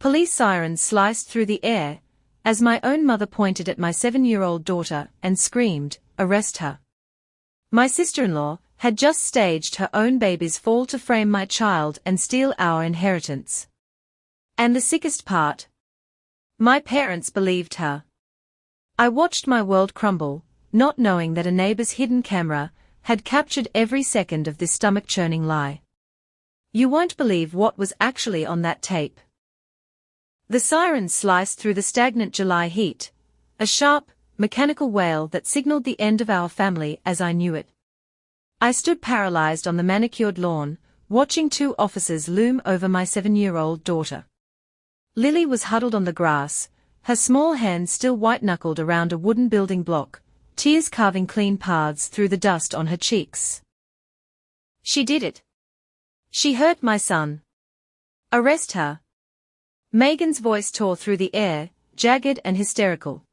Police sirens sliced through the air, as my own mother pointed at my 7-year-old daughter and screamed, "Arrest her." My sister-in-law had just staged her own baby's fall to frame my child and steal our inheritance. And the sickest part? My parents believed her. I watched my world crumble, not knowing that a neighbor's hidden camera had captured every second of this stomach-churning lie. You won't believe what was actually on that tape. The sirens sliced through the stagnant July heat, a sharp, mechanical wail that signaled the end of our family as I knew it. I stood paralyzed on the manicured lawn, watching two officers loom over my 7-year-old daughter. Lily was huddled on the grass, her small hands still white-knuckled around a wooden building block, tears carving clean paths through the dust on her cheeks. She did it. She hurt my son. Arrest her. Megan's voice tore through the air, jagged and hysterical.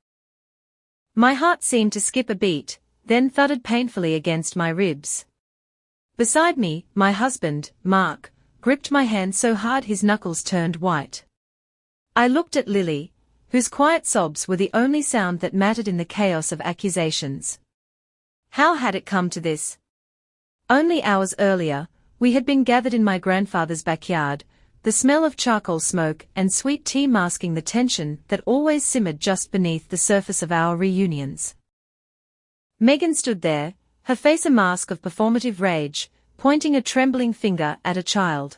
My heart seemed to skip a beat, then thudded painfully against my ribs. Beside me, my husband, Mark, gripped my hand so hard his knuckles turned white. I looked at Lily, whose quiet sobs were the only sound that mattered in the chaos of accusations. How had it come to this? Only hours earlier, we had been gathered in my grandfather's backyard, the smell of charcoal smoke and sweet tea masking the tension that always simmered just beneath the surface of our reunions. Megan stood there, her face a mask of performative rage, pointing a trembling finger at a child.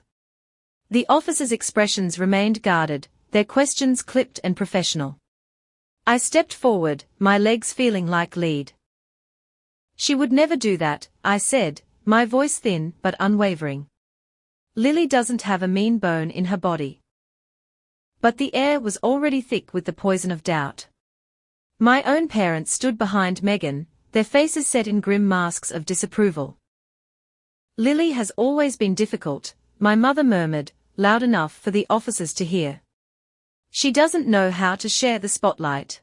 The officers' expressions remained guarded, their questions clipped and professional. I stepped forward, my legs feeling like lead. "She would never do that," I said, my voice thin but unwavering. "Lily doesn't have a mean bone in her body." But the air was already thick with the poison of doubt. My own parents stood behind Megan, their faces set in grim masks of disapproval. "Lily has always been difficult," my mother murmured, loud enough for the officers to hear. "She doesn't know how to share the spotlight."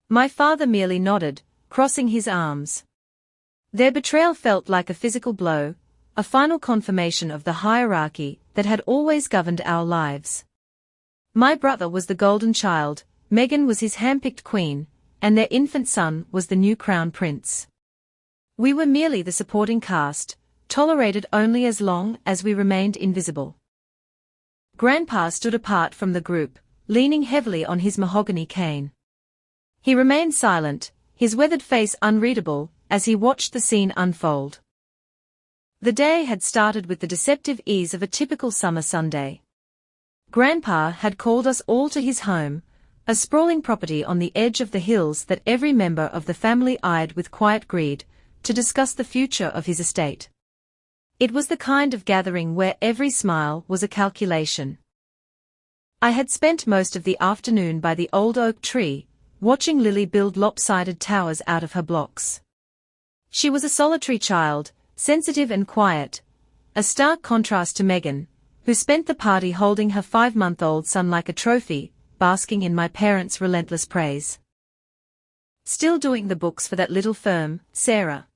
My father merely nodded, crossing his arms. Their betrayal felt like a physical blow, a final confirmation of the hierarchy that had always governed our lives. My brother was the golden child, Megan was his handpicked queen, and their infant son was the new crown prince. We were merely the supporting cast, tolerated only as long as we remained invisible. Grandpa stood apart from the group, leaning heavily on his mahogany cane. He remained silent, his weathered face unreadable, as he watched the scene unfold. The day had started with the deceptive ease of a typical summer Sunday. Grandpa had called us all to his home, a sprawling property on the edge of the hills that every member of the family eyed with quiet greed, to discuss the future of his estate. It was the kind of gathering where every smile was a calculation. I had spent most of the afternoon by the old oak tree, watching Lily build lopsided towers out of her blocks. She was a solitary child, sensitive and quiet, a stark contrast to Megan, who spent the party holding her 5-month-old son like a trophy, basking in my parents' relentless praise. "Still doing the books for that little firm, Sarah?"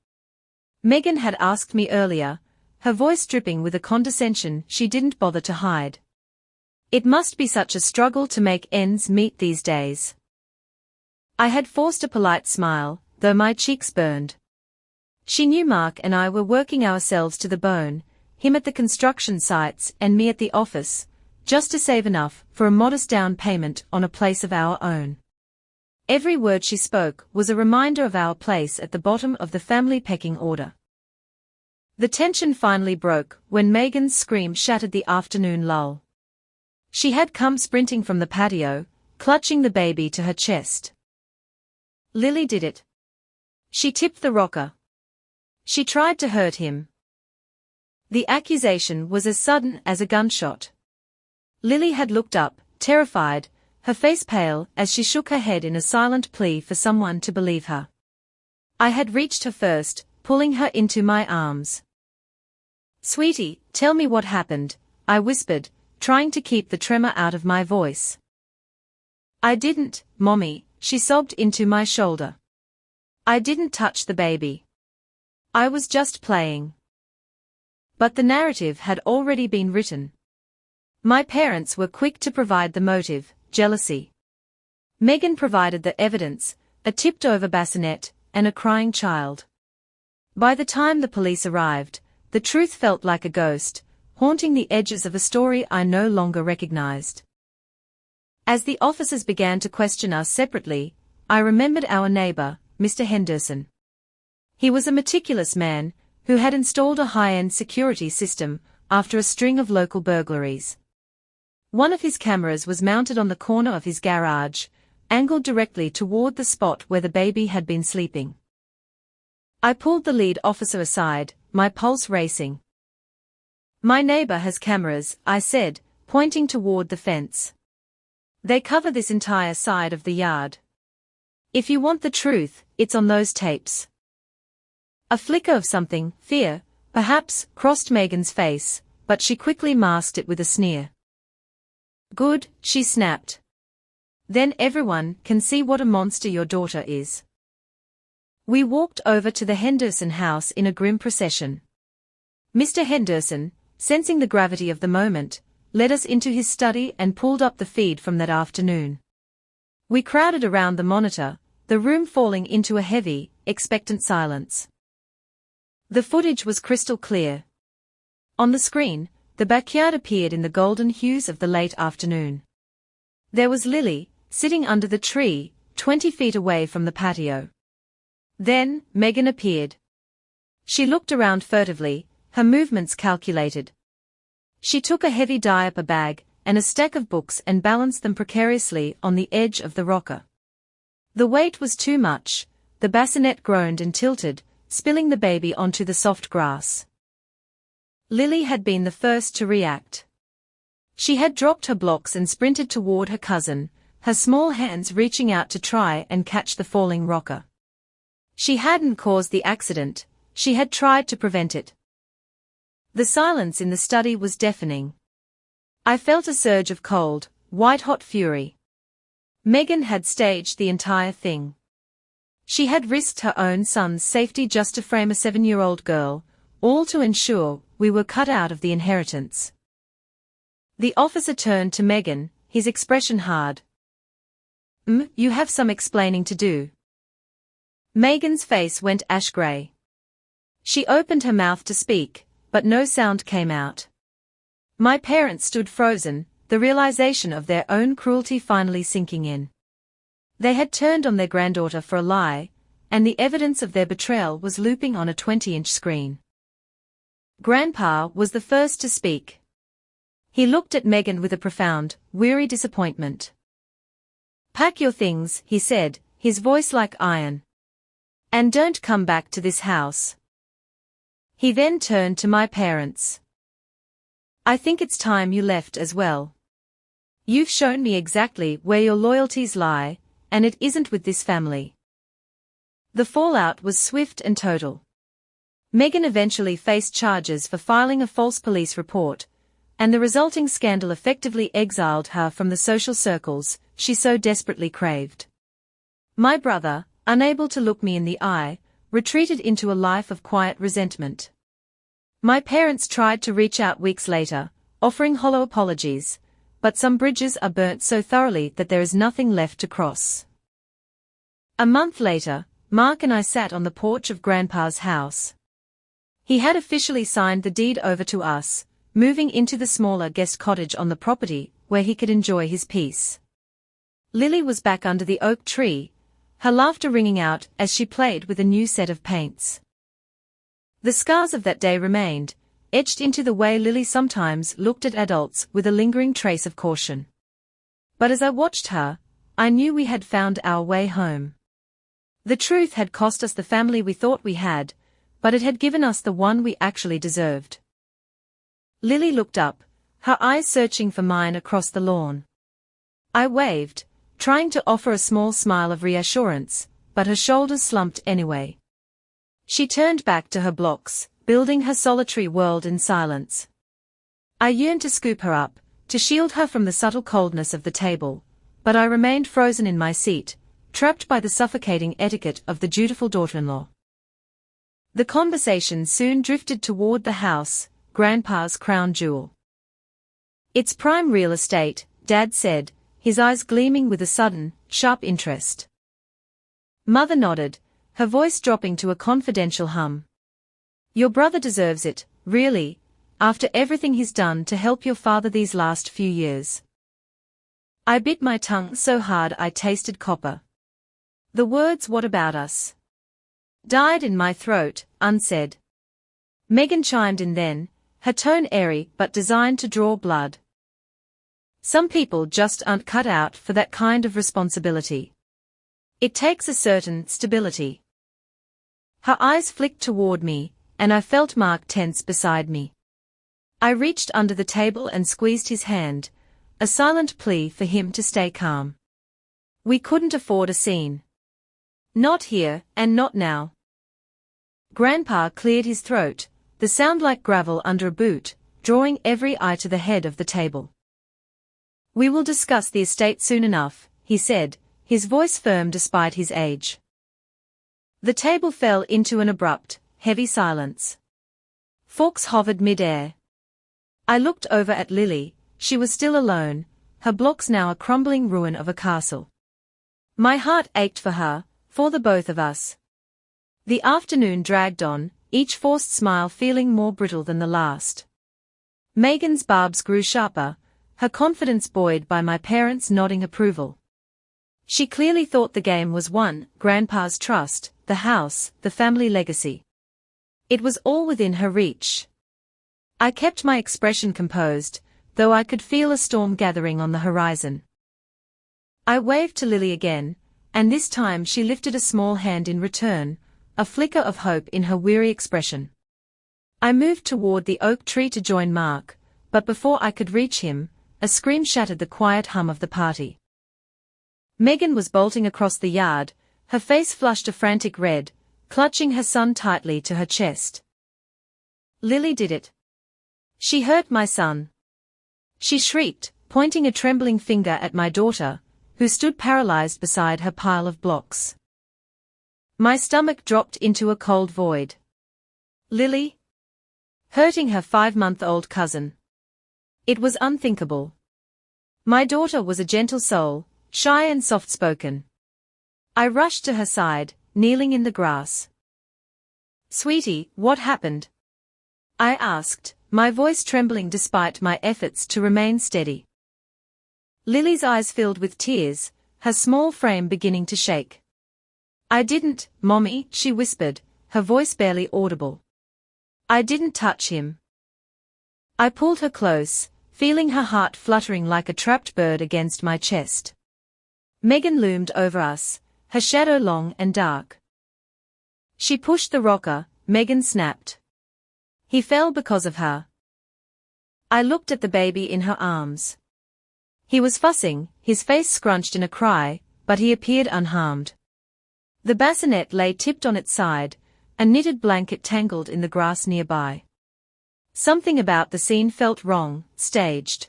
Megan had asked me earlier, her voice dripping with a condescension she didn't bother to hide. It must be such a struggle to make ends meet these days. I had forced a polite smile, though my cheeks burned. She knew Mark and I were working ourselves to the bone, him at the construction sites and me at the office, just to save enough for a modest down payment on a place of our own. Every word she spoke was a reminder of our place at the bottom of the family pecking order. The tension finally broke when Megan's scream shattered the afternoon lull. She had come sprinting from the patio, clutching the baby to her chest. "Lily did it. She tipped the rocker. She tried to hurt him." The accusation was as sudden as a gunshot. Lily had looked up, terrified, her face pale as she shook her head in a silent plea for someone to believe her. I had reached her first, pulling her into my arms. "Sweetie, tell me what happened," I whispered, trying to keep the tremor out of my voice. "I didn't, Mommy," she sobbed into my shoulder. "I didn't touch the baby. I was just playing." But the narrative had already been written. My parents were quick to provide the motive, jealousy. Megan provided the evidence, a tipped-over bassinet, and a crying child. By the time the police arrived, the truth felt like a ghost, haunting the edges of a story I no longer recognized. As the officers began to question us separately, I remembered our neighbor, Mr. Henderson. He was a meticulous man, who had installed a high-end security system after a string of local burglaries. One of his cameras was mounted on the corner of his garage, angled directly toward the spot where the baby had been sleeping. I pulled the lead officer aside, my pulse racing. "My neighbor has cameras," I said, pointing toward the fence. "They cover this entire side of the yard. If you want the truth, it's on those tapes." A flicker of something, fear, perhaps, crossed Megan's face, but she quickly masked it with a sneer. "Good," she snapped. "Then everyone can see what a monster your daughter is." We walked over to the Henderson house in a grim procession. Mr. Henderson, sensing the gravity of the moment, led us into his study and pulled up the feed from that afternoon. We crowded around the monitor, the room falling into a heavy, expectant silence. The footage was crystal clear. On the screen, the backyard appeared in the golden hues of the late afternoon. There was Lily, sitting under the tree, 20 feet away from the patio. Then, Megan appeared. She looked around furtively, her movements calculated. She took a heavy diaper bag and a stack of books and balanced them precariously on the edge of the rocker. The weight was too much, the bassinet groaned and tilted, spilling the baby onto the soft grass. Lily had been the first to react. She had dropped her blocks and sprinted toward her cousin, her small hands reaching out to try and catch the falling rocker. She hadn't caused the accident, she had tried to prevent it. The silence in the study was deafening. I felt a surge of cold, white-hot fury. Megan had staged the entire thing. She had risked her own son's safety just to frame a 7-year-old girl, all to ensure we were cut out of the inheritance. The officer turned to Megan, his expression hard. You have some explaining to do." Megan's face went ash-gray. She opened her mouth to speak, but no sound came out. My parents stood frozen, the realization of their own cruelty finally sinking in. They had turned on their granddaughter for a lie, and the evidence of their betrayal was looping on a 20-inch screen. Grandpa was the first to speak. He looked at Megan with a profound, weary disappointment. "Pack your things," he said, his voice like iron. "And don't come back to this house." He then turned to my parents. "I think it's time you left as well. You've shown me exactly where your loyalties lie, and it isn't with this family." The fallout was swift and total. Megan eventually faced charges for filing a false police report, and the resulting scandal effectively exiled her from the social circles she so desperately craved. My brother, unable to look me in the eye, retreated into a life of quiet resentment. My parents tried to reach out weeks later, offering hollow apologies, but some bridges are burnt so thoroughly that there is nothing left to cross. A month later, Mark and I sat on the porch of Grandpa's house. He had officially signed the deed over to us, moving into the smaller guest cottage on the property where he could enjoy his peace. Lily was back under the oak tree, her laughter ringing out as she played with a new set of paints. The scars of that day remained, etched into the way Lily sometimes looked at adults with a lingering trace of caution. But as I watched her, I knew we had found our way home. The truth had cost us the family we thought we had, but it had given us the one we actually deserved. Lily looked up, her eyes searching for mine across the lawn. I waved, trying to offer a small smile of reassurance, but her shoulders slumped anyway. She turned back to her blocks, building her solitary world in silence. I yearned to scoop her up, to shield her from the subtle coldness of the table, but I remained frozen in my seat, trapped by the suffocating etiquette of the dutiful daughter-in-law. The conversation soon drifted toward the house, Grandpa's crown jewel. It's prime real estate, Dad said, his eyes gleaming with a sudden, sharp interest. Mother nodded, her voice dropping to a confidential hum. Your brother deserves it, really, after everything he's done to help your father these last few years. I bit my tongue so hard I tasted copper. The words "what about us?" died in my throat, unsaid. Megan chimed in then, her tone airy but designed to draw blood. Some people just aren't cut out for that kind of responsibility. It takes a certain stability. Her eyes flicked toward me, and I felt Mark tense beside me. I reached under the table and squeezed his hand, a silent plea for him to stay calm. We couldn't afford a scene. Not here, and not now. Grandpa cleared his throat, the sound like gravel under a boot, drawing every eye to the head of the table. We will discuss the estate soon enough, he said, his voice firm despite his age. The table fell into an abrupt, heavy silence. Forks hovered mid-air. I looked over at Lily. She was still alone, her blocks now a crumbling ruin of a castle. My heart ached for her, for the both of us. The afternoon dragged on, each forced smile feeling more brittle than the last. Megan's barbs grew sharper, her confidence buoyed by my parents' nodding approval. She clearly thought the game was won, Grandpa's trust, the house, the family legacy. It was all within her reach. I kept my expression composed, though I could feel a storm gathering on the horizon. I waved to Lily again, and this time she lifted a small hand in return, a flicker of hope in her weary expression. I moved toward the oak tree to join Mark, but before I could reach him, a scream shattered the quiet hum of the party. Megan was bolting across the yard, her face flushed a frantic red, clutching her son tightly to her chest. Lily did it. She hurt my son. She shrieked, pointing a trembling finger at my daughter, who stood paralyzed beside her pile of blocks. My stomach dropped into a cold void. Lily? Hurting her 5-month-old cousin. It was unthinkable. My daughter was a gentle soul, shy and soft-spoken. I rushed to her side, kneeling in the grass. Sweetie, what happened? I asked, my voice trembling despite my efforts to remain steady. Lily's eyes filled with tears, her small frame beginning to shake. I didn't, Mommy, she whispered, her voice barely audible. I didn't touch him. I pulled her close, feeling her heart fluttering like a trapped bird against my chest. Megan loomed over us, her shadow long and dark. She pushed the rocker, Megan snapped. He fell because of her. I looked at the baby in her arms. He was fussing, his face scrunched in a cry, but he appeared unharmed. The bassinet lay tipped on its side, a knitted blanket tangled in the grass nearby. Something about the scene felt wrong, staged.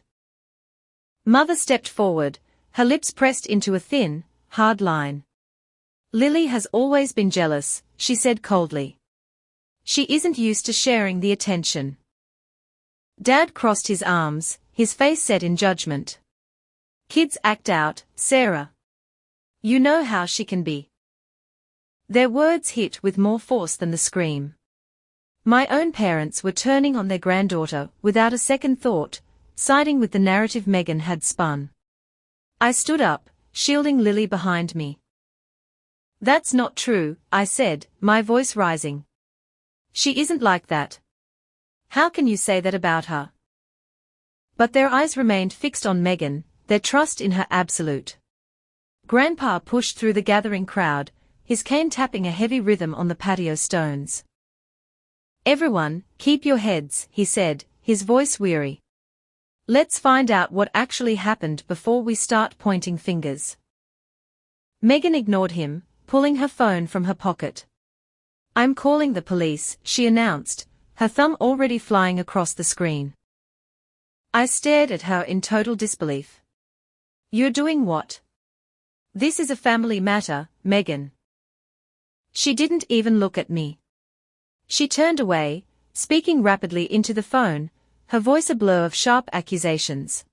Mother stepped forward, her lips pressed into a thin, hard line. Lily has always been jealous, she said coldly. She isn't used to sharing the attention. Dad crossed his arms, his face set in judgment. Kids act out, Sarah. You know how she can be. Their words hit with more force than the scream. My own parents were turning on their granddaughter without a second thought, siding with the narrative Megan had spun. I stood up, shielding Lily behind me. That's not true, I said, my voice rising. She isn't like that. How can you say that about her? But their eyes remained fixed on Megan, their trust in her absolute. Grandpa pushed through the gathering crowd, his cane tapping a heavy rhythm on the patio stones. Everyone, keep your heads, he said, his voice weary. Let's find out what actually happened before we start pointing fingers. Megan ignored him, pulling her phone from her pocket. I'm calling the police, she announced, her thumb already flying across the screen. I stared at her in total disbelief. You're doing what? This is a family matter, Megan. She didn't even look at me. She turned away, speaking rapidly into the phone, her voice a blur of sharp accusations.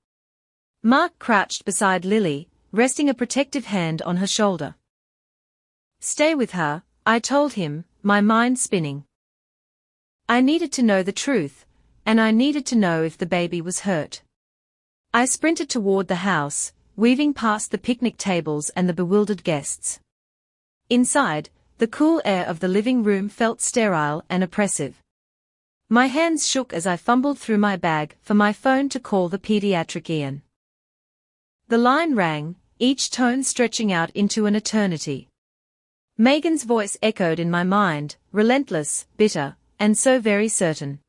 Mark crouched beside Lily, resting a protective hand on her shoulder. "Stay with her," I told him, my mind spinning. I needed to know the truth, and I needed to know if the baby was hurt. I sprinted toward the house, weaving past the picnic tables and the bewildered guests. Inside, the cool air of the living room felt sterile and oppressive. My hands shook as I fumbled through my bag for my phone to call the pediatrician. The line rang, each tone stretching out into an eternity. Megan's voice echoed in my mind, relentless, bitter, and so very certain.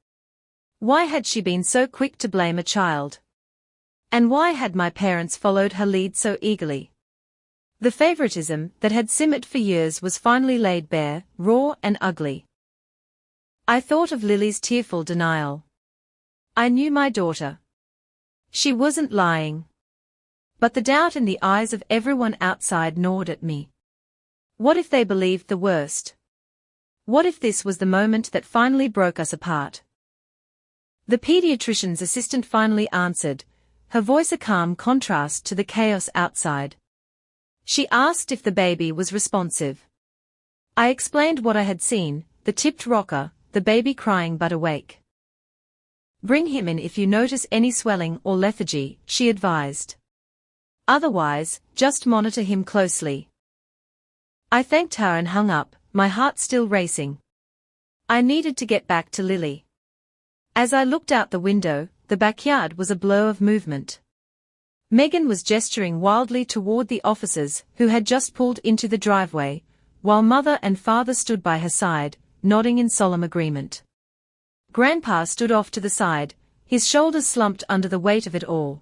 Why had she been so quick to blame a child? And why had my parents followed her lead so eagerly? The favoritism that had simmered for years was finally laid bare, raw and ugly. I thought of Lily's tearful denial. I knew my daughter. She wasn't lying. But the doubt in the eyes of everyone outside gnawed at me. What if they believed the worst? What if this was the moment that finally broke us apart? The pediatrician's assistant finally answered, her voice a calm contrast to the chaos outside. She asked if the baby was responsive. I explained what I had seen, the tipped rocker, the baby crying but awake. "Bring him in if you notice any swelling or lethargy," she advised. "Otherwise, just monitor him closely." I thanked her and hung up, my heart still racing. I needed to get back to Lily. As I looked out the window, the backyard was a blur of movement. Megan was gesturing wildly toward the officers who had just pulled into the driveway, while mother and father stood by her side, nodding in solemn agreement. Grandpa stood off to the side, his shoulders slumped under the weight of it all.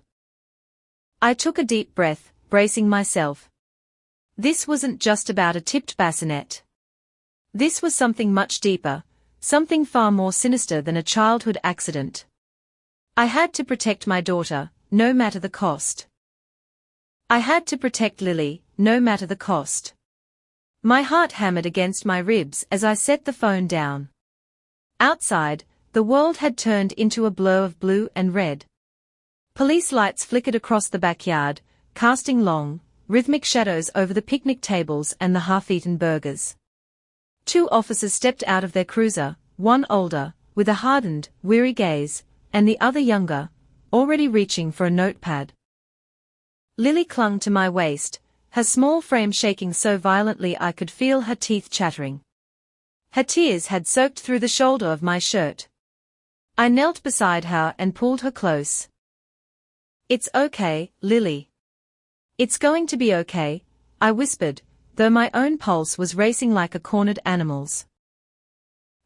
I took a deep breath, bracing myself. This wasn't just about a tipped bassinet. This was something much deeper, something far more sinister than a childhood accident. I had to protect my daughter, no matter the cost. I had to protect Lily, no matter the cost. My heart hammered against my ribs as I set the phone down. Outside, the world had turned into a blur of blue and red. Police lights flickered across the backyard, casting long, rhythmic shadows over the picnic tables and the half-eaten burgers. Two officers stepped out of their cruiser, one older, with a hardened, weary gaze, and the other younger, already reaching for a notepad. Lily clung to my waist, her small frame shaking so violently I could feel her teeth chattering. Her tears had soaked through the shoulder of my shirt. I knelt beside her and pulled her close. "It's okay, Lily. It's going to be okay," I whispered, though my own pulse was racing like a cornered animal's.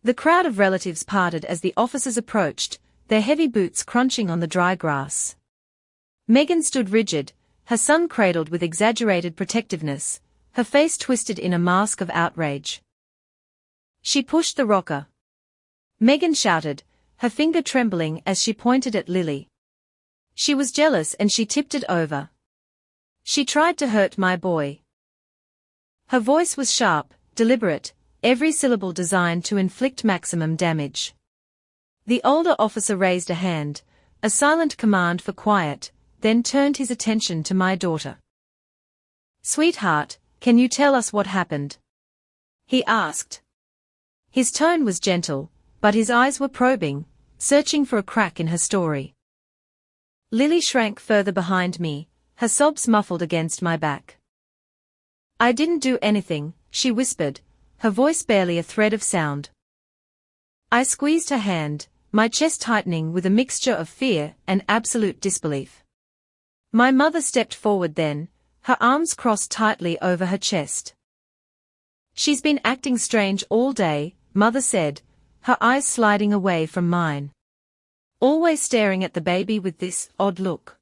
The crowd of relatives parted as the officers approached, their heavy boots crunching on the dry grass. Megan stood rigid, her son cradled with exaggerated protectiveness, her face twisted in a mask of outrage. She pushed the rocker. Megan shouted, her finger trembling as she pointed at Lily. She was jealous and she tipped it over. She tried to hurt my boy. Her voice was sharp, deliberate, every syllable designed to inflict maximum damage. The older officer raised a hand, a silent command for quiet, then turned his attention to my daughter. "Sweetheart, can you tell us what happened?" he asked. His tone was gentle, but his eyes were probing, searching for a crack in her story. Lily shrank further behind me, her sobs muffled against my back. "I didn't do anything," she whispered, her voice barely a thread of sound. I squeezed her hand, my chest tightening with a mixture of fear and absolute disbelief. My mother stepped forward then, her arms crossed tightly over her chest. "She's been acting strange all day," Mother said, her eyes sliding away from mine. "Always staring at the baby with this odd look."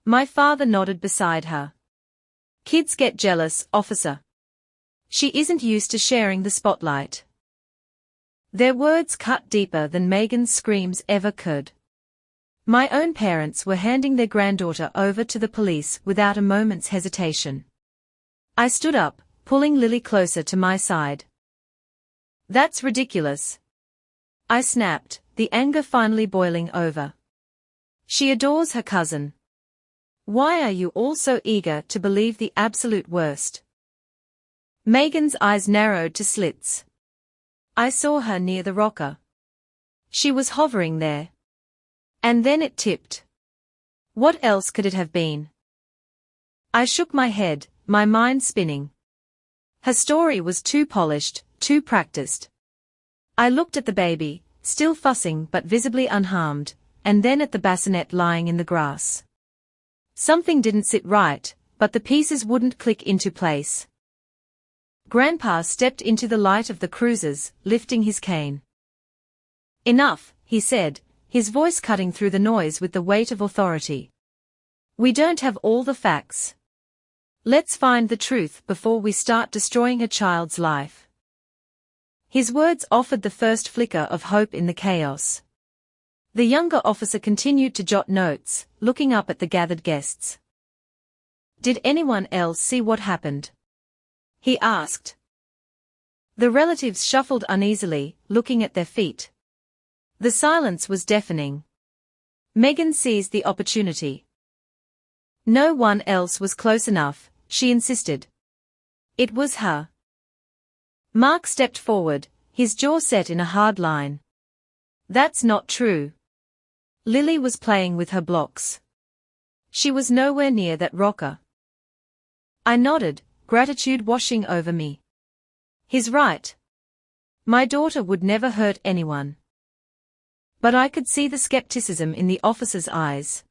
My father nodded beside her. "Kids get jealous, officer. She isn't used to sharing the spotlight." Their words cut deeper than Megan's screams ever could. My own parents were handing their granddaughter over to the police without a moment's hesitation. I stood up, pulling Lily closer to my side. "That's ridiculous," I snapped, the anger finally boiling over. She adores her cousin. Why are you all so eager to believe the absolute worst? Megan's eyes narrowed to slits. I saw her near the rocker. She was hovering there. And then it tipped. What else could it have been? I shook my head, my mind spinning. Her story was too polished, too practiced. I looked at the baby, still fussing but visibly unharmed, and then at the bassinet lying in the grass. Something didn't sit right, but the pieces wouldn't click into place. Grandpa stepped into the light of the cruisers, lifting his cane. Enough, he said, his voice cutting through the noise with the weight of authority. We don't have all the facts. Let's find the truth before we start destroying a child's life. His words offered the first flicker of hope in the chaos. The younger officer continued to jot notes, looking up at the gathered guests. Did anyone else see what happened? He asked. The relatives shuffled uneasily, looking at their feet. The silence was deafening. Megan seized the opportunity. No one else was close enough, she insisted. It was her. Mark stepped forward, his jaw set in a hard line. That's not true. Lily was playing with her blocks. She was nowhere near that rocker. I nodded, gratitude washing over me. He's right. My daughter would never hurt anyone. But I could see the skepticism in the officer's eyes.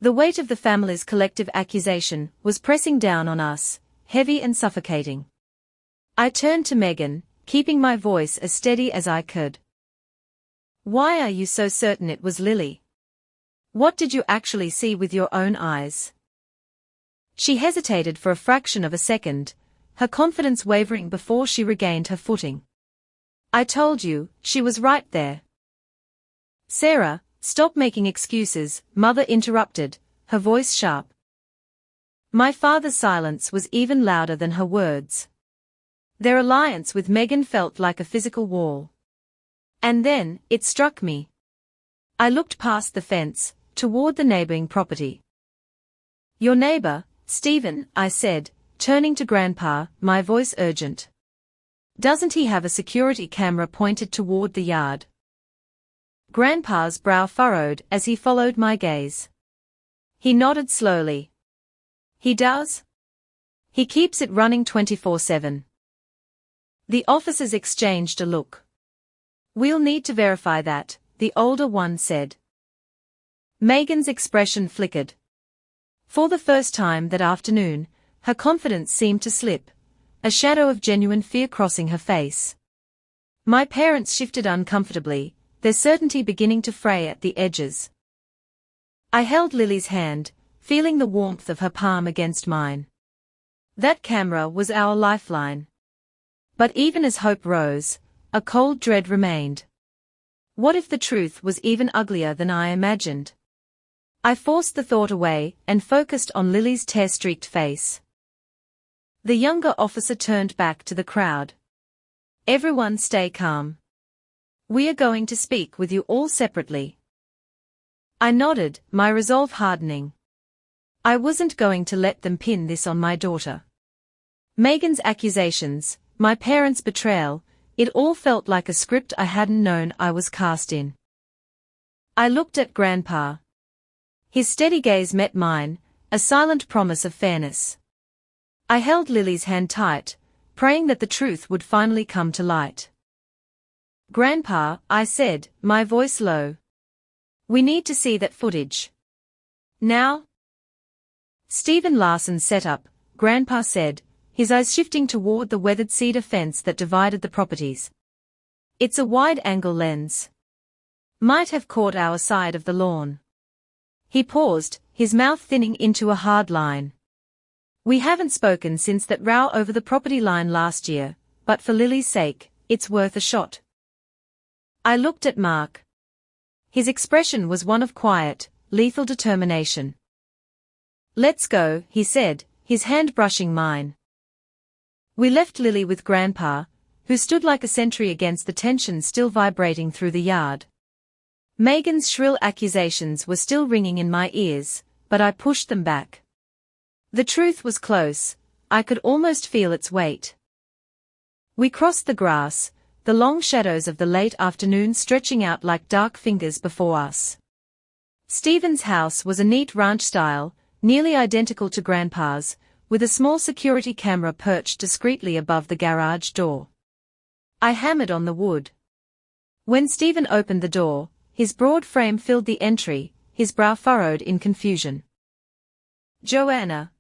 The weight of the family's collective accusation was pressing down on us, heavy and suffocating. I turned to Megan, keeping my voice as steady as I could. Why are you so certain it was Lily? What did you actually see with your own eyes? She hesitated for a fraction of a second, her confidence wavering before she regained her footing. I told you, she was right there. Sarah, stop making excuses, Mother interrupted, her voice sharp. My father's silence was even louder than her words. Their alliance with Megan felt like a physical wall. And then, it struck me. I looked past the fence, toward the neighboring property. Your neighbor, Stephen, I said, turning to Grandpa, my voice urgent. Doesn't he have a security camera pointed toward the yard? Grandpa's brow furrowed as he followed my gaze. He nodded slowly. He does? He keeps it running 24/7. The officers exchanged a look. We'll need to verify that, the older one said. Megan's expression flickered. For the first time that afternoon, her confidence seemed to slip, a shadow of genuine fear crossing her face. My parents shifted uncomfortably, their certainty beginning to fray at the edges. I held Lily's hand, feeling the warmth of her palm against mine. That camera was our lifeline. But even as hope rose, a cold dread remained. What if the truth was even uglier than I imagined? I forced the thought away and focused on Lily's tear-streaked face. The younger officer turned back to the crowd. Everyone stay calm. We are going to speak with you all separately. I nodded, my resolve hardening. I wasn't going to let them pin this on my daughter. Megan's accusations, my parents' betrayal, it all felt like a script I hadn't known I was cast in. I looked at Grandpa. His steady gaze met mine, a silent promise of fairness. I held Lily's hand tight, praying that the truth would finally come to light. Grandpa, I said, my voice low. We need to see that footage. Now? Stephen Larson sat up, Grandpa said, his eyes shifting toward the weathered cedar fence that divided the properties. It's a wide-angle lens. Might have caught our side of the lawn. He paused, his mouth thinning into a hard line. We haven't spoken since that row over the property line last year, but for Lily's sake, it's worth a shot. I looked at Mark. His expression was one of quiet, lethal determination. Let's go, he said, his hand brushing mine. We left Lily with Grandpa, who stood like a sentry against the tension still vibrating through the yard. Megan's shrill accusations were still ringing in my ears, but I pushed them back. The truth was close, I could almost feel its weight. We crossed the grass, the long shadows of the late afternoon stretching out like dark fingers before us. Stephen's house was a neat ranch style, nearly identical to Grandpa's, with a small security camera perched discreetly above the garage door. I hammered on the wood. When Stephen opened the door, his broad frame filled the entry, his brow furrowed in confusion. "Joanna."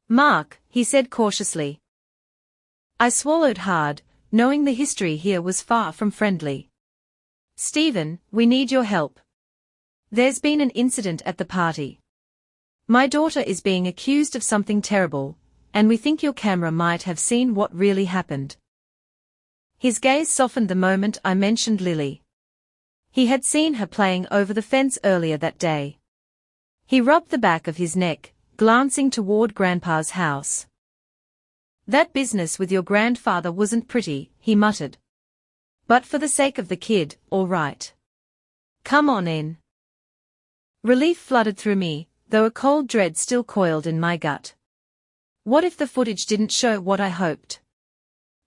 "Mark," he said cautiously. I swallowed hard, knowing the history here was far from friendly. "Stephen, we need your help. There's been an incident at the party. My daughter is being accused of something terrible, and we think your camera might have seen what really happened." His gaze softened the moment I mentioned Lily. He had seen her playing over the fence earlier that day. He rubbed the back of his neck, glancing toward Grandpa's house. "That business with your grandfather wasn't pretty," he muttered. "But for the sake of the kid, all right. Come on in." Relief flooded through me, though a cold dread still coiled in my gut. What if the footage didn't show what I hoped?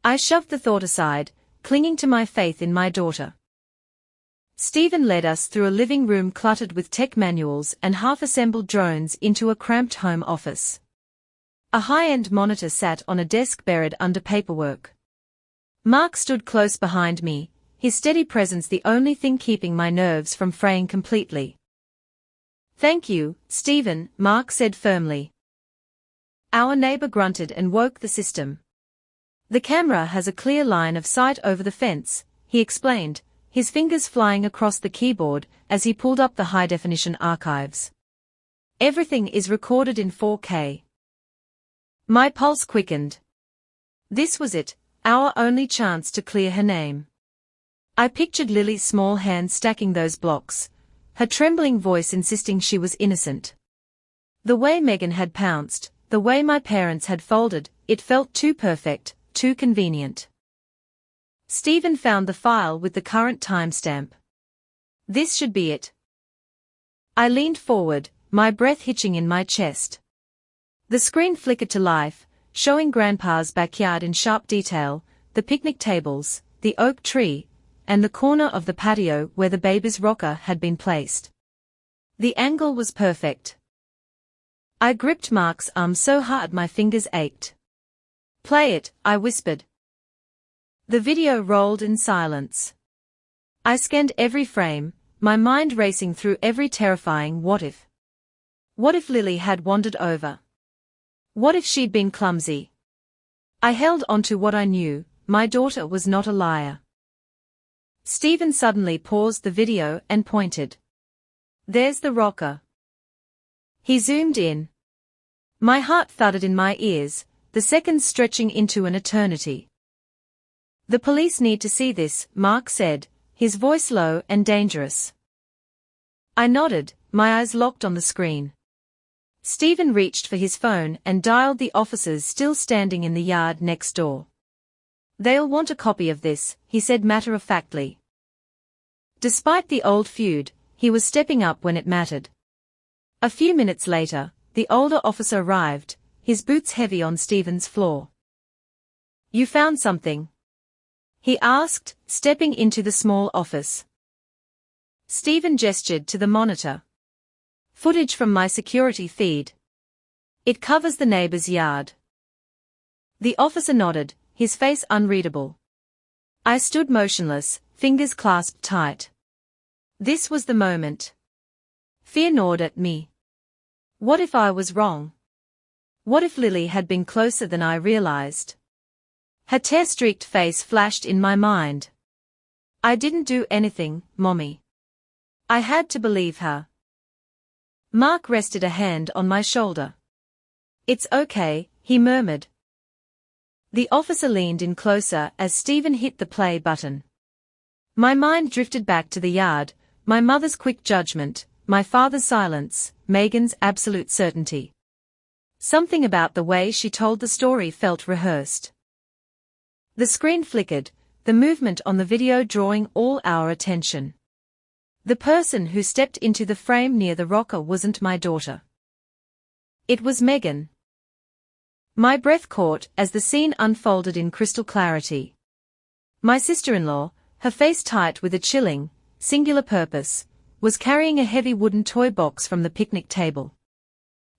I shoved the thought aside, clinging to my faith in my daughter. Stephen led us through a living room cluttered with tech manuals and half-assembled drones into a cramped home office. A high-end monitor sat on a desk buried under paperwork. Mark stood close behind me, his steady presence the only thing keeping my nerves from fraying completely. "Thank you, Stephen," Mark said firmly. Our neighbor grunted and woke the system. "The camera has a clear line of sight over the fence," he explained, his fingers flying across the keyboard as he pulled up the high-definition archives. "Everything is recorded in 4K. My pulse quickened. This was it, our only chance to clear her name. I pictured Lily's small hands stacking those blocks, her trembling voice insisting she was innocent. The way Megan had pounced, the way my parents had folded, it felt too perfect, too convenient. Stephen found the file with the current timestamp. This should be it. I leaned forward, my breath hitching in my chest. The screen flickered to life, showing Grandpa's backyard in sharp detail, the picnic tables, the oak tree, and the corner of the patio where the baby's rocker had been placed. The angle was perfect. I gripped Mark's arm so hard my fingers ached. "Play it," I whispered. The video rolled in silence. I scanned every frame, my mind racing through every terrifying what if. What if Lily had wandered over? What if she'd been clumsy? I held on to what I knew, my daughter was not a liar. Stephen suddenly paused the video and pointed. "There's the rocker." He zoomed in. My heart thudded in my ears, the seconds stretching into an eternity. "The police need to see this," Mark said, his voice low and dangerous. I nodded, my eyes locked on the screen. Stephen reached for his phone and dialed the officers still standing in the yard next door. "They'll want a copy of this," he said matter-of-factly. Despite the old feud, he was stepping up when it mattered. A few minutes later, the older officer arrived, his boots heavy on Stephen's floor. "You found something?" he asked, stepping into the small office. Stephen gestured to the monitor. "Footage from my security feed. It covers the neighbor's yard." The officer nodded, his face unreadable. I stood motionless, fingers clasped tight. This was the moment. Fear gnawed at me. What if I was wrong? What if Lily had been closer than I realized? Her tear-streaked face flashed in my mind. "I didn't do anything, Mommy." I had to believe her. Mark rested a hand on my shoulder. "It's okay," he murmured. The officer leaned in closer as Stephen hit the play button. My mind drifted back to the yard, my mother's quick judgment, my father's silence, Megan's absolute certainty. Something about the way she told the story felt rehearsed. The screen flickered, the movement on the video drawing all our attention. The person who stepped into the frame near the rocker wasn't my daughter. It was Megan. My breath caught as the scene unfolded in crystal clarity. My sister-in-law, her face tight with a chilling, singular purpose, was carrying a heavy wooden toy box from the picnic table.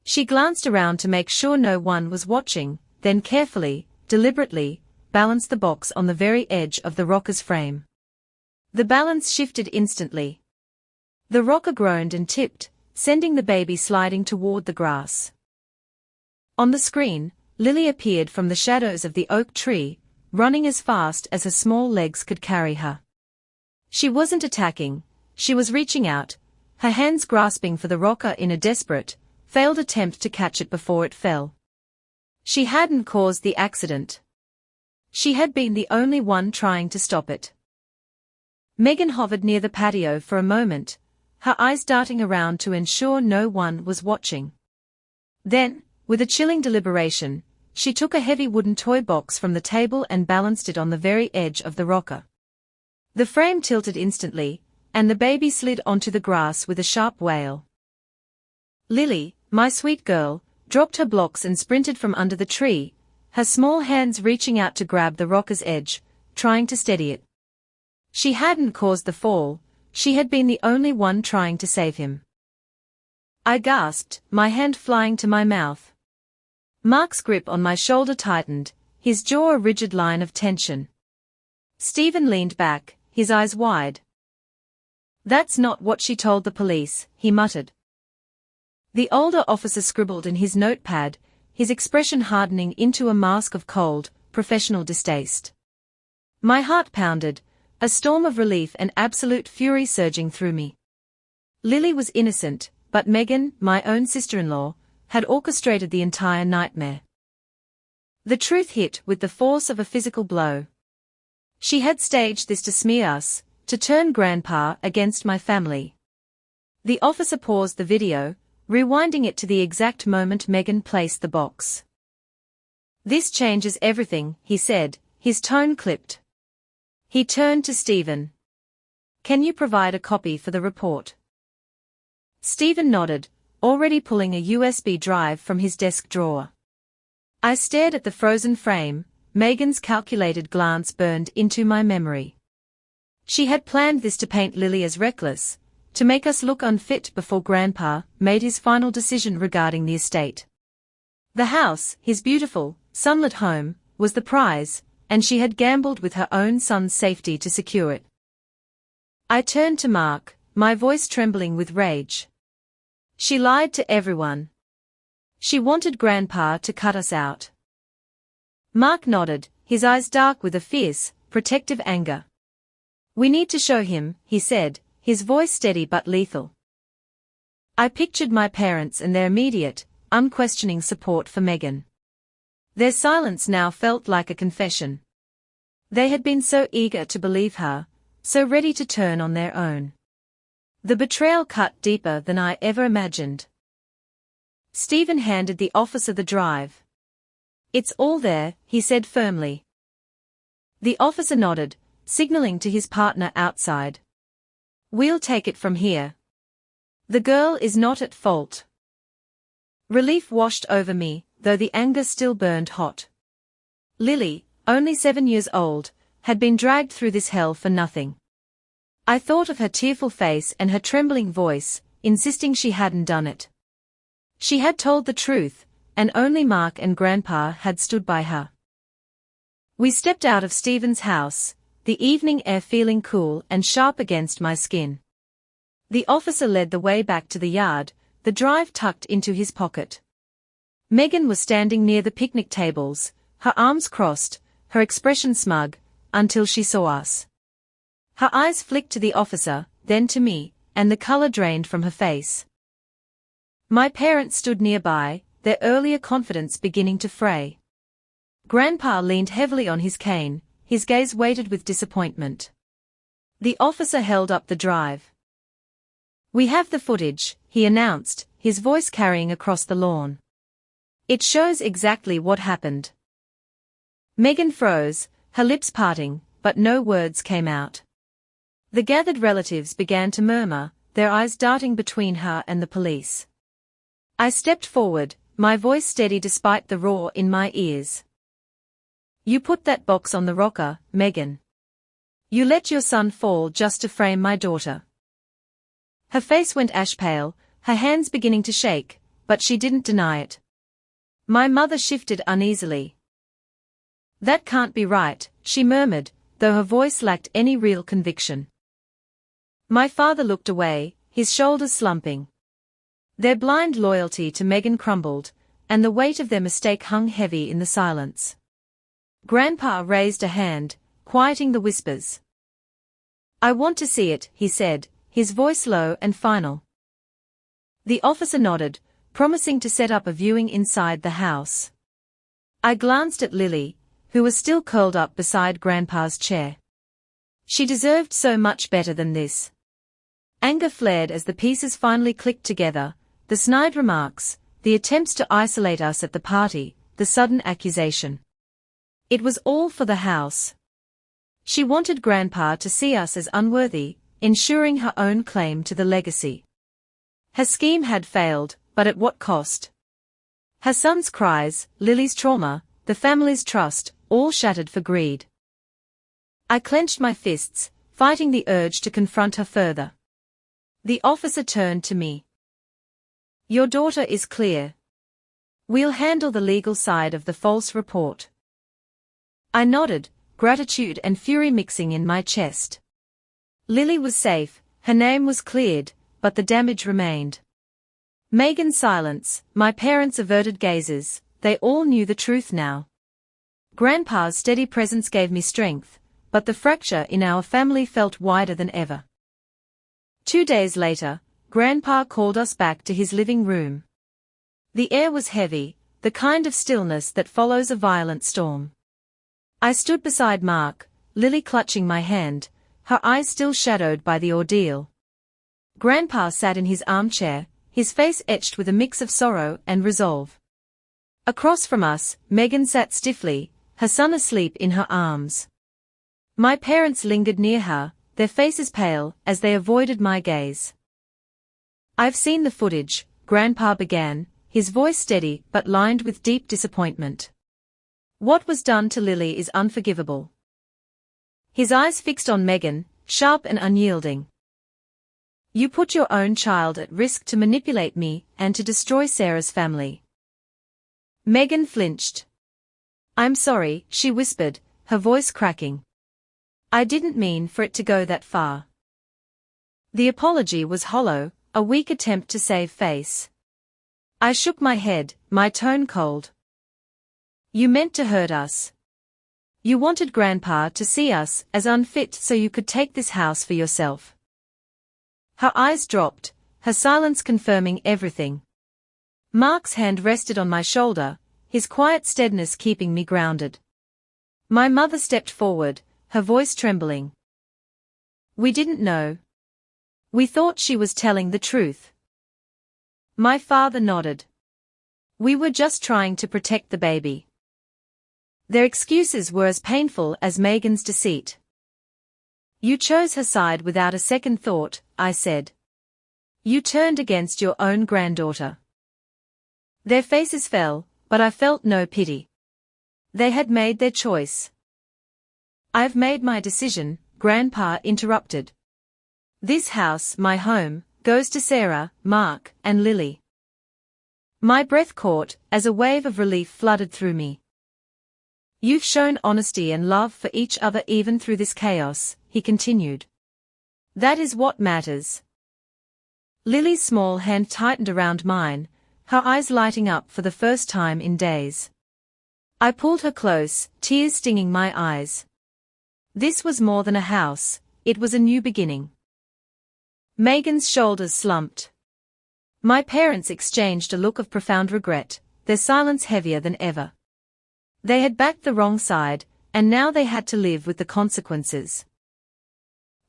She glanced around to make sure no one was watching, then carefully, deliberately, balanced the box on the very edge of the rocker's frame. The balance shifted instantly. The rocker groaned and tipped, sending the baby sliding toward the grass. On the screen, Lily appeared from the shadows of the oak tree, running as fast as her small legs could carry her. She wasn't attacking, she was reaching out, her hands grasping for the rocker in a desperate, failed attempt to catch it before it fell. She hadn't caused the accident. She had been the only one trying to stop it. Megan hovered near the patio for a moment, her eyes darting around to ensure no one was watching. Then, with a chilling deliberation, she took a heavy wooden toy box from the table and balanced it on the very edge of the rocker. The frame tilted instantly, and the baby slid onto the grass with a sharp wail. Lily, my sweet girl, dropped her blocks and sprinted from under the tree, her small hands reaching out to grab the rocker's edge, trying to steady it. She hadn't caused the fall, she had been the only one trying to save him. I gasped, my hand flying to my mouth. Mark's grip on my shoulder tightened, his jaw a rigid line of tension. Stephen leaned back, his eyes wide. "That's not what she told the police," he muttered. The older officer scribbled in his notepad, his expression hardening into a mask of cold, professional distaste. My heart pounded, a storm of relief and absolute fury surging through me. Lily was innocent, but Megan, my own sister-in-law, had orchestrated the entire nightmare. The truth hit with the force of a physical blow. She had staged this to smear us, to turn Grandpa against my family. The officer paused the video, rewinding it to the exact moment Megan placed the box. "This changes everything," he said, his tone clipped. He turned to Stephen. "Can you provide a copy for the report?" Stephen nodded, already pulling a USB drive from his desk drawer. I stared at the frozen frame, Megan's calculated glance burned into my memory. She had planned this to paint Lily as reckless, to make us look unfit before Grandpa made his final decision regarding the estate. The house, his beautiful, sunlit home, was the prize, and she had gambled with her own son's safety to secure it. I turned to Mark, my voice trembling with rage. She lied to everyone. She wanted Grandpa to cut us out. Mark nodded, his eyes dark with a fierce, protective anger. "We need to show him," he said, his voice steady but lethal. I pictured my parents and their immediate, unquestioning support for Megan. Their silence now felt like a confession. They had been so eager to believe her, so ready to turn on their own. The betrayal cut deeper than I ever imagined. Stephen handed the officer the drive. "It's all there," he said firmly. The officer nodded, signaling to his partner outside. "We'll take it from here. The girl is not at fault." Relief washed over me, though the anger still burned hot. Lily, only 7 years old, had been dragged through this hell for nothing. I thought of her tearful face and her trembling voice, insisting she hadn't done it. She had told the truth, and only Mark and Grandpa had stood by her. We stepped out of Stephen's house, the evening air feeling cool and sharp against my skin. The officer led the way back to the yard, the drive tucked into his pocket. Megan was standing near the picnic tables, her arms crossed, her expression smug, until she saw us. Her eyes flicked to the officer, then to me, and the color drained from her face. My parents stood nearby, their earlier confidence beginning to fray. Grandpa leaned heavily on his cane, his gaze weighted with disappointment. The officer held up the drive. "We have the footage," he announced, his voice carrying across the lawn. "It shows exactly what happened." Megan froze, her lips parting, but no words came out. The gathered relatives began to murmur, their eyes darting between her and the police. I stepped forward, my voice steady despite the roar in my ears. You put that box on the rocker, Megan. You let your son fall just to frame my daughter. Her face went ash pale, her hands beginning to shake, but she didn't deny it. My mother shifted uneasily. That can't be right, she murmured, though her voice lacked any real conviction. My father looked away, his shoulders slumping. Their blind loyalty to Megan crumbled, and the weight of their mistake hung heavy in the silence. Grandpa raised a hand, quieting the whispers. I want to see it, he said, his voice low and final. The officer nodded, promising to set up a viewing inside the house. I glanced at Lily, who was still curled up beside Grandpa's chair. She deserved so much better than this. Anger flared as the pieces finally clicked together, the snide remarks, the attempts to isolate us at the party, the sudden accusation. It was all for the house. She wanted Grandpa to see us as unworthy, ensuring her own claim to the legacy. Her scheme had failed, but at what cost? Her son's cries, Lily's trauma, the family's trust, all shattered for greed. I clenched my fists, fighting the urge to confront her further. The officer turned to me. Your daughter is clear. We'll handle the legal side of the false report. I nodded, gratitude and fury mixing in my chest. Lily was safe, her name was cleared, but the damage remained. Megan's silence, my parents' averted gazes, they all knew the truth now. Grandpa's steady presence gave me strength, but the fracture in our family felt wider than ever. 2 days later, Grandpa called us back to his living room. The air was heavy, the kind of stillness that follows a violent storm. I stood beside Mark, Lily clutching my hand, her eyes still shadowed by the ordeal. Grandpa sat in his armchair, his face etched with a mix of sorrow and resolve. Across from us, Megan sat stiffly, her son asleep in her arms. My parents lingered near her, their faces pale, as they avoided my gaze. I've seen the footage, Grandpa began, his voice steady but lined with deep disappointment. What was done to Lily is unforgivable. His eyes fixed on Megan, sharp and unyielding. You put your own child at risk to manipulate me and to destroy Sarah's family. Megan flinched. I'm sorry, she whispered, her voice cracking. I didn't mean for it to go that far. The apology was hollow, a weak attempt to save face. I shook my head, my tone cold. You meant to hurt us. You wanted Grandpa to see us as unfit so you could take this house for yourself. Her eyes dropped, her silence confirming everything. Mark's hand rested on my shoulder, his quiet steadiness keeping me grounded. My mother stepped forward, her voice trembling. We didn't know. We thought she was telling the truth. My father nodded. We were just trying to protect the baby. Their excuses were as painful as Megan's deceit. You chose her side without a second thought, I said. You turned against your own granddaughter. Their faces fell, but I felt no pity. They had made their choice. I've made my decision, Grandpa interrupted. This house, my home, goes to Sarah, Mark, and Lily. My breath caught, as a wave of relief flooded through me. You've shown honesty and love for each other even through this chaos, he continued. That is what matters. Lily's small hand tightened around mine, her eyes lighting up for the first time in days. I pulled her close, tears stinging my eyes. This was more than a house, it was a new beginning. Megan's shoulders slumped. My parents exchanged a look of profound regret, their silence heavier than ever. They had backed the wrong side, and now they had to live with the consequences.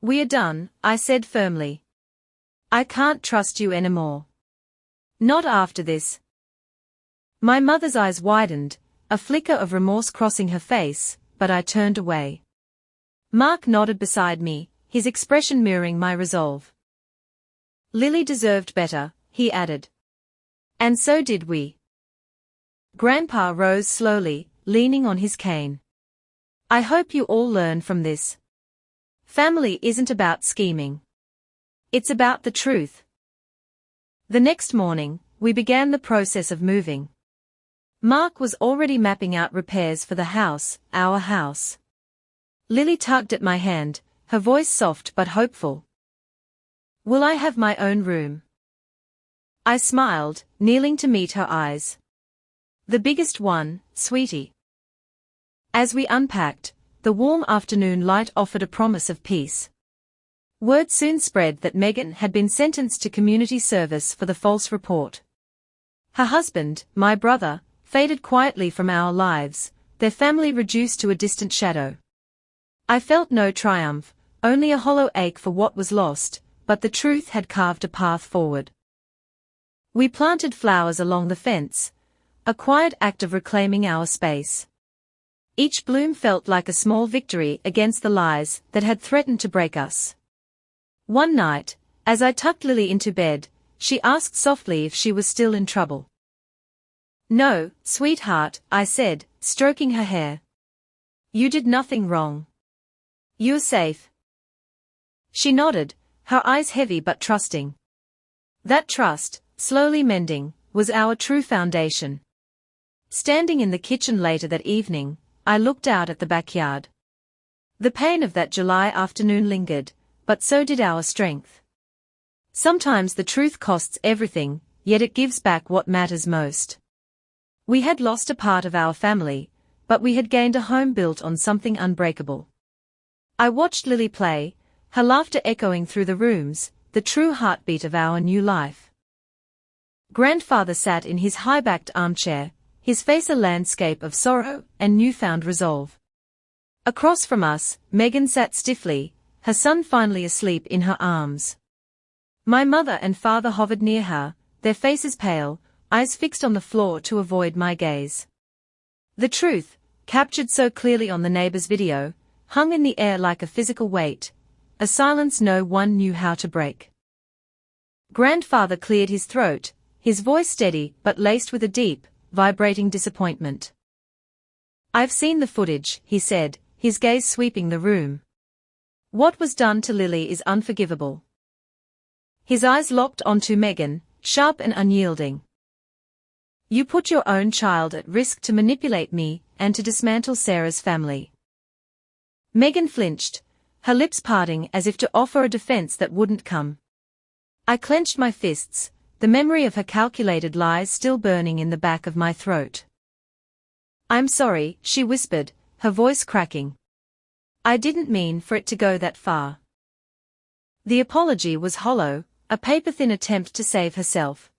We are done, I said firmly. I can't trust you anymore. Not after this. My mother's eyes widened, a flicker of remorse crossing her face, but I turned away. Mark nodded beside me, his expression mirroring my resolve. Lily deserved better, he added. And so did we. Grandpa rose slowly, leaning on his cane. I hope you all learn from this. Family isn't about scheming. It's about the truth. The next morning, we began the process of moving. Mark was already mapping out repairs for the house, our house. Lily tugged at my hand, her voice soft but hopeful. Will I have my own room? I smiled, kneeling to meet her eyes. The biggest one, sweetie. As we unpacked, the warm afternoon light offered a promise of peace. Word soon spread that Megan had been sentenced to community service for the false report. Her husband, my brother, faded quietly from our lives, their family reduced to a distant shadow. I felt no triumph, only a hollow ache for what was lost, but the truth had carved a path forward. We planted flowers along the fence, a quiet act of reclaiming our space. Each bloom felt like a small victory against the lies that had threatened to break us. One night, as I tucked Lily into bed, she asked softly if she was still in trouble. No, sweetheart, I said, stroking her hair. You did nothing wrong. You're safe. She nodded, her eyes heavy but trusting. That trust, slowly mending, was our true foundation. Standing in the kitchen later that evening, I looked out at the backyard. The pain of that July afternoon lingered, but so did our strength. Sometimes the truth costs everything, yet it gives back what matters most. We had lost a part of our family, but we had gained a home built on something unbreakable. I watched Lily play, her laughter echoing through the rooms, the true heartbeat of our new life. Grandfather sat in his high-backed armchair, his face a landscape of sorrow and newfound resolve. Across from us, Megan sat stiffly, her son finally asleep in her arms. My mother and father hovered near her, their faces pale, eyes fixed on the floor to avoid my gaze. The truth, captured so clearly on the neighbor's video, hung in the air like a physical weight, a silence no one knew how to break. Grandfather cleared his throat, his voice steady but laced with a deep, vibrating disappointment. I've seen the footage, he said, his gaze sweeping the room. What was done to Lily is unforgivable. His eyes locked onto Megan, sharp and unyielding. You put your own child at risk to manipulate me and to dismantle Sarah's family. Megan flinched, her lips parting as if to offer a defense that wouldn't come. I clenched my fists, the memory of her calculated lies still burning in the back of my throat. I'm sorry, she whispered, her voice cracking. I didn't mean for it to go that far. The apology was hollow, a paper-thin attempt to save herself.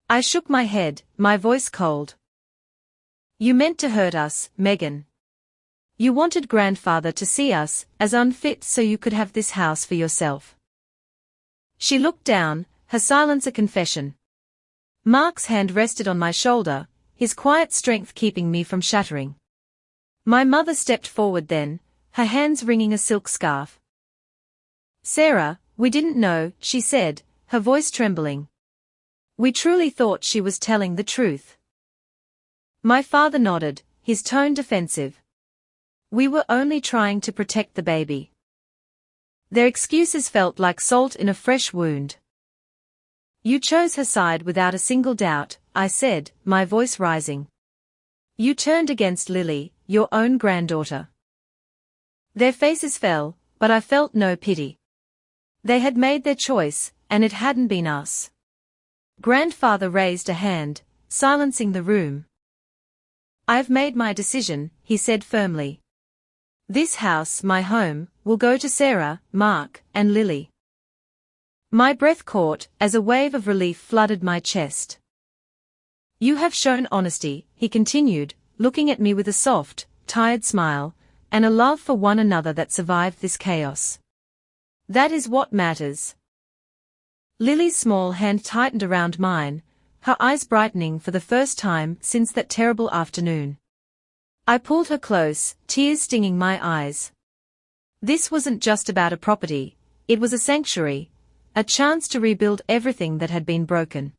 I shook my head, my voice cold. You meant to hurt us, Megan. You wanted grandfather to see us as unfit so you could have this house for yourself. She looked down, her silence a confession. Mark's hand rested on my shoulder, his quiet strength keeping me from shattering. My mother stepped forward then, her hands wringing a silk scarf. Sarah, we didn't know, she said, her voice trembling. We truly thought she was telling the truth. My father nodded, his tone defensive. We were only trying to protect the baby. Their excuses felt like salt in a fresh wound. You chose her side without a single doubt, I said, my voice rising. You turned against Lily, your own granddaughter. Their faces fell, but I felt no pity. They had made their choice, and it hadn't been us. Grandfather raised a hand, silencing the room. I've made my decision, he said firmly. This house, my home, will go to Sarah, Mark, and Lily. My breath caught as a wave of relief flooded my chest. You have shown honesty, he continued, looking at me with a soft, tired smile, and a love for one another that survived this chaos. That is what matters. Lily's small hand tightened around mine, her eyes brightening for the first time since that terrible afternoon. I pulled her close, tears stinging my eyes. This wasn't just about a property, it was a sanctuary, a chance to rebuild everything that had been broken.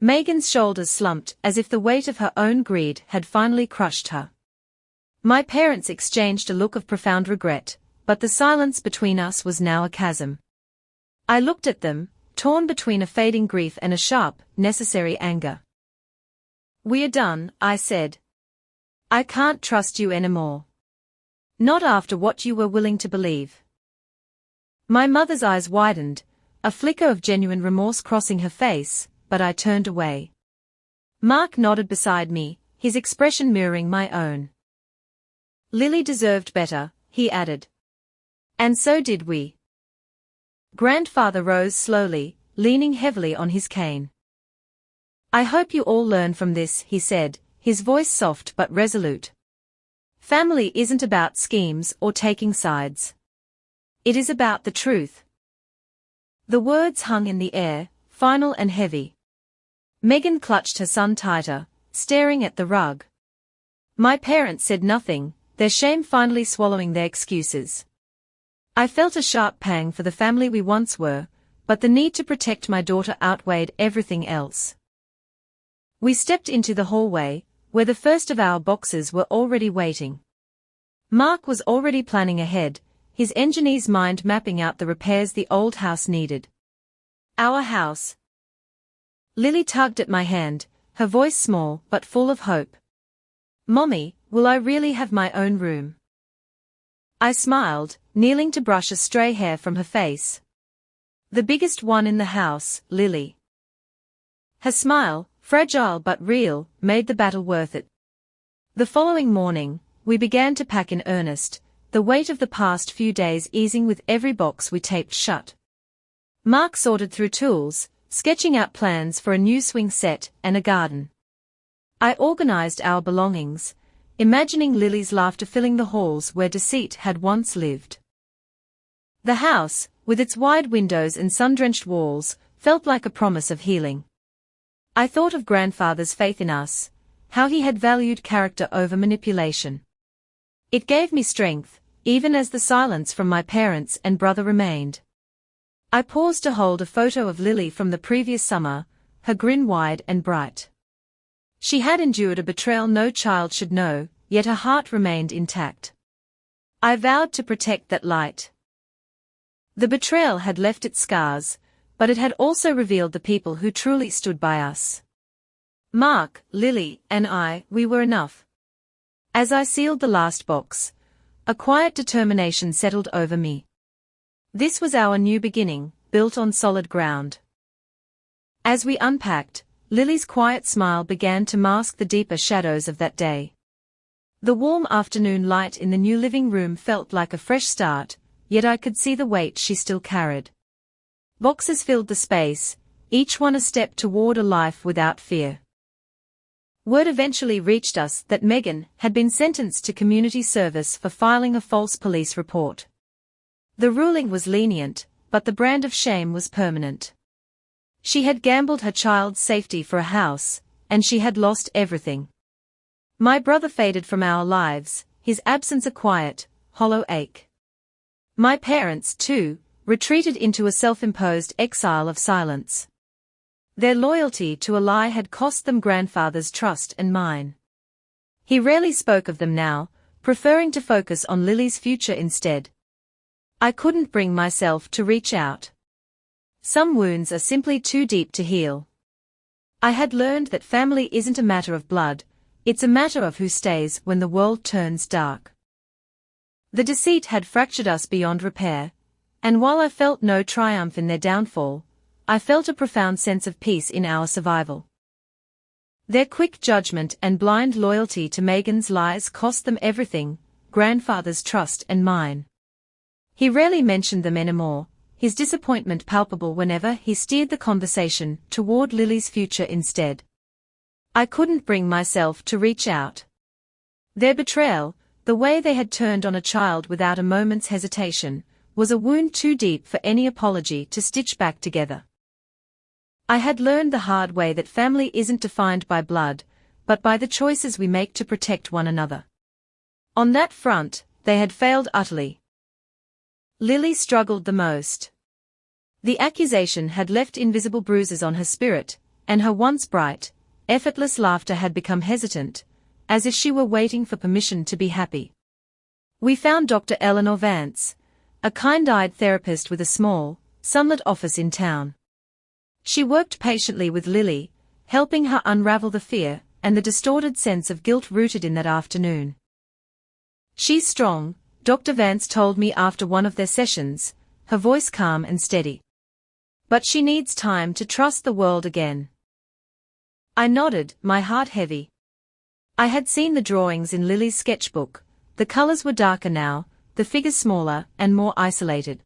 Megan's shoulders slumped as if the weight of her own greed had finally crushed her. My parents exchanged a look of profound regret, but the silence between us was now a chasm. I looked at them, torn between a fading grief and a sharp, necessary anger. "We're done," I said. "I can't trust you anymore. Not after what you were willing to believe." My mother's eyes widened, a flicker of genuine remorse crossing her face, but I turned away. Mark nodded beside me, his expression mirroring my own. "Lily deserved better," he added. "And so did we." Grandfather rose slowly, leaning heavily on his cane. "I hope you all learn from this," he said, his voice soft but resolute. "Family isn't about schemes or taking sides. It is about the truth." The words hung in the air, final and heavy. Megan clutched her son tighter, staring at the rug. My parents said nothing, their shame finally swallowing their excuses. I felt a sharp pang for the family we once were, but the need to protect my daughter outweighed everything else. We stepped into the hallway, where the first of our boxes were already waiting. Mark was already planning ahead, his engineer's mind mapping out the repairs the old house needed. Our house. Lily tugged at my hand, her voice small but full of hope. "Mommy, will I really have my own room?" I smiled, kneeling to brush a stray hair from her face. "The biggest one in the house, Lily." Her smile, fragile but real, made the battle worth it. The following morning, we began to pack in earnest, the weight of the past few days easing with every box we taped shut. Mark sorted through tools, sketching out plans for a new swing set and a garden. I organized our belongings, imagining Lily's laughter filling the halls where deceit had once lived. The house, with its wide windows and sun-drenched walls, felt like a promise of healing. I thought of Grandfather's faith in us, how he had valued character over manipulation. It gave me strength, even as the silence from my parents and brother remained. I paused to hold a photo of Lily from the previous summer, her grin wide and bright. She had endured a betrayal no child should know, yet her heart remained intact. I vowed to protect that light. The betrayal had left its scars, but it had also revealed the people who truly stood by us. Mark, Lily, and I, we were enough. As I sealed the last box, a quiet determination settled over me. This was our new beginning, built on solid ground. As we unpacked, Lily's quiet smile began to mask the deeper shadows of that day. The warm afternoon light in the new living room felt like a fresh start, yet I could see the weight she still carried. Boxes filled the space, each one a step toward a life without fear. Word eventually reached us that Megan had been sentenced to community service for filing a false police report. The ruling was lenient, but the brand of shame was permanent. She had gambled her child's safety for a house, and she had lost everything. My brother faded from our lives, his absence a quiet, hollow ache. My parents, too, retreated into a self-imposed exile of silence. Their loyalty to a lie had cost them Grandfather's trust and mine. He rarely spoke of them now, preferring to focus on Lily's future instead. I couldn't bring myself to reach out. Some wounds are simply too deep to heal. I had learned that family isn't a matter of blood, it's a matter of who stays when the world turns dark. The deceit had fractured us beyond repair, and while I felt no triumph in their downfall, I felt a profound sense of peace in our survival. Their quick judgment and blind loyalty to Megan's lies cost them everything, Grandfather's trust and mine. He rarely mentioned them anymore, his disappointment palpable whenever he steered the conversation toward Lily's future instead. I couldn't bring myself to reach out. Their betrayal, the way they had turned on a child without a moment's hesitation, was a wound too deep for any apology to stitch back together. I had learned the hard way that family isn't defined by blood, but by the choices we make to protect one another. On that front, they had failed utterly. Lily struggled the most. The accusation had left invisible bruises on her spirit, and her once bright, effortless laughter had become hesitant, as if she were waiting for permission to be happy. We found Dr. Eleanor Vance, a kind-eyed therapist with a small, sunlit office in town. She worked patiently with Lily, helping her unravel the fear and the distorted sense of guilt rooted in that afternoon. "She's strong," Dr. Vance told me after one of their sessions, her voice calm and steady. "But she needs time to trust the world again." I nodded, my heart heavy. I had seen the drawings in Lily's sketchbook. The colors were darker now, the figures smaller and more isolated.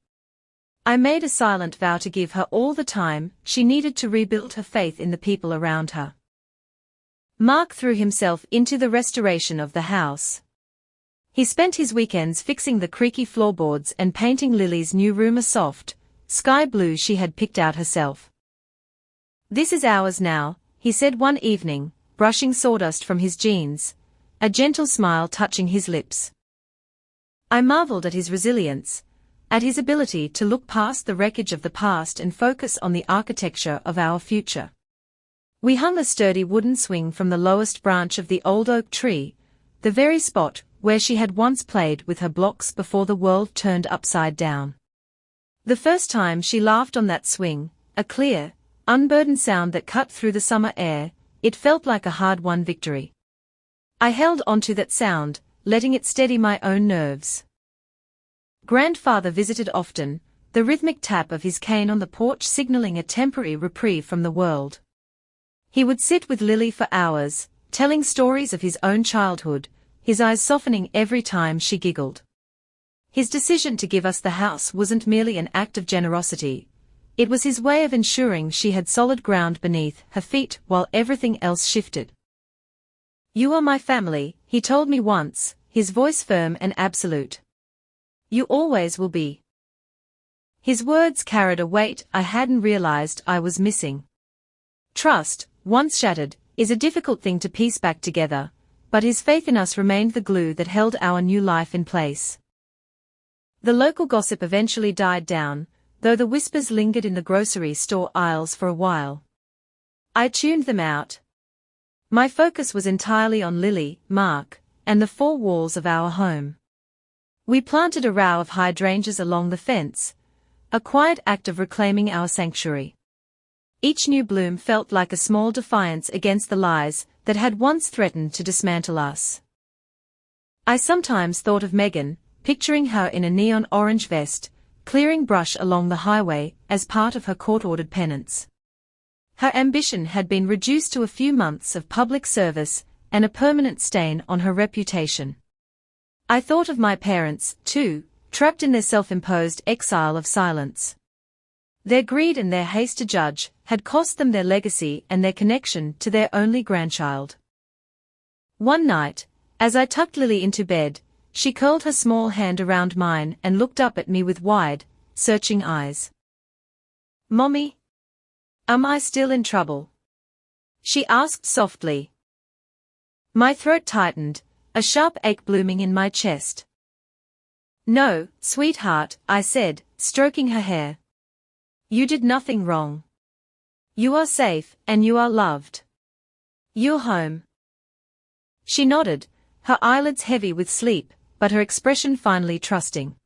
I made a silent vow to give her all the time she needed to rebuild her faith in the people around her. Mark threw himself into the restoration of the house. He spent his weekends fixing the creaky floorboards and painting Lily's new room a soft, sky blue she had picked out herself. "This is ours now," he said one evening, brushing sawdust from his jeans, a gentle smile touching his lips. I marveled at his resilience, at his ability to look past the wreckage of the past and focus on the architecture of our future. We hung a sturdy wooden swing from the lowest branch of the old oak tree, the very spot where she had once played with her blocks before the world turned upside down. The first time she laughed on that swing, a clear, unburdened sound that cut through the summer air, it felt like a hard-won victory. I held onto that sound, letting it steady my own nerves. Grandfather visited often, the rhythmic tap of his cane on the porch signaling a temporary reprieve from the world. He would sit with Lily for hours, telling stories of his own childhood, his eyes softening every time she giggled. His decision to give us the house wasn't merely an act of generosity. It was his way of ensuring she had solid ground beneath her feet while everything else shifted. "You are my family," he told me once, his voice firm and absolute. "You always will be." His words carried a weight I hadn't realized I was missing. Trust, once shattered, is a difficult thing to piece back together, but his faith in us remained the glue that held our new life in place. The local gossip eventually died down, though the whispers lingered in the grocery store aisles for a while. I tuned them out. My focus was entirely on Lily, Mark, and the four walls of our home. We planted a row of hydrangeas along the fence, a quiet act of reclaiming our sanctuary. Each new bloom felt like a small defiance against the lies that had once threatened to dismantle us. I sometimes thought of Megan, picturing her in a neon orange vest, clearing brush along the highway as part of her court-ordered penance. Her ambition had been reduced to a few months of public service and a permanent stain on her reputation. I thought of my parents, too, trapped in their self-imposed exile of silence. Their greed and their haste to judge had cost them their legacy and their connection to their only grandchild. One night, as I tucked Lily into bed, she curled her small hand around mine and looked up at me with wide, searching eyes. "Mommy? Am I still in trouble?" she asked softly. My throat tightened, a sharp ache blooming in my chest. "No, sweetheart," I said, stroking her hair. "You did nothing wrong. You are safe, and you are loved. You're home." She nodded, her eyelids heavy with sleep, but her expression finally trusting.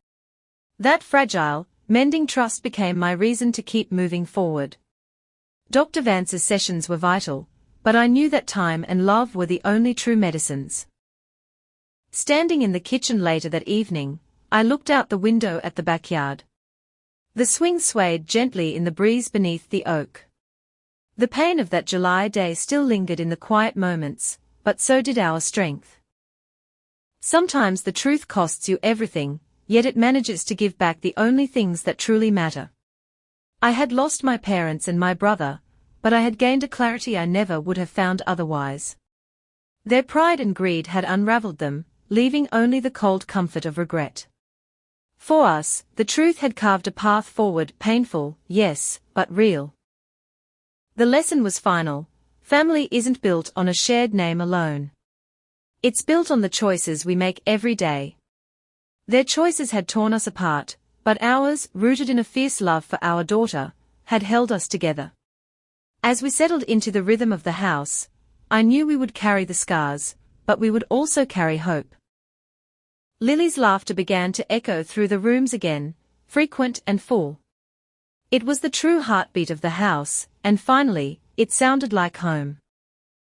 That fragile, mending trust became my reason to keep moving forward. Dr. Vance's sessions were vital, but I knew that time and love were the only true medicines. Standing in the kitchen later that evening, I looked out the window at the backyard. The swing swayed gently in the breeze beneath the oak. The pain of that July day still lingered in the quiet moments, but so did our strength. Sometimes the truth costs you everything, yet it manages to give back the only things that truly matter. I had lost my parents and my brother, but I had gained a clarity I never would have found otherwise. Their pride and greed had unraveled them, leaving only the cold comfort of regret. For us, the truth had carved a path forward, painful, yes, but real. The lesson was final: family isn't built on a shared name alone. It's built on the choices we make every day. Their choices had torn us apart, But ours, rooted in a fierce love for our daughter, had held us together. As we settled into the rhythm of the house, I knew we would carry the scars, but we would also carry hope. Lily's laughter began to echo through the rooms again, frequent and full. It was the true heartbeat of the house, and finally, it sounded like home.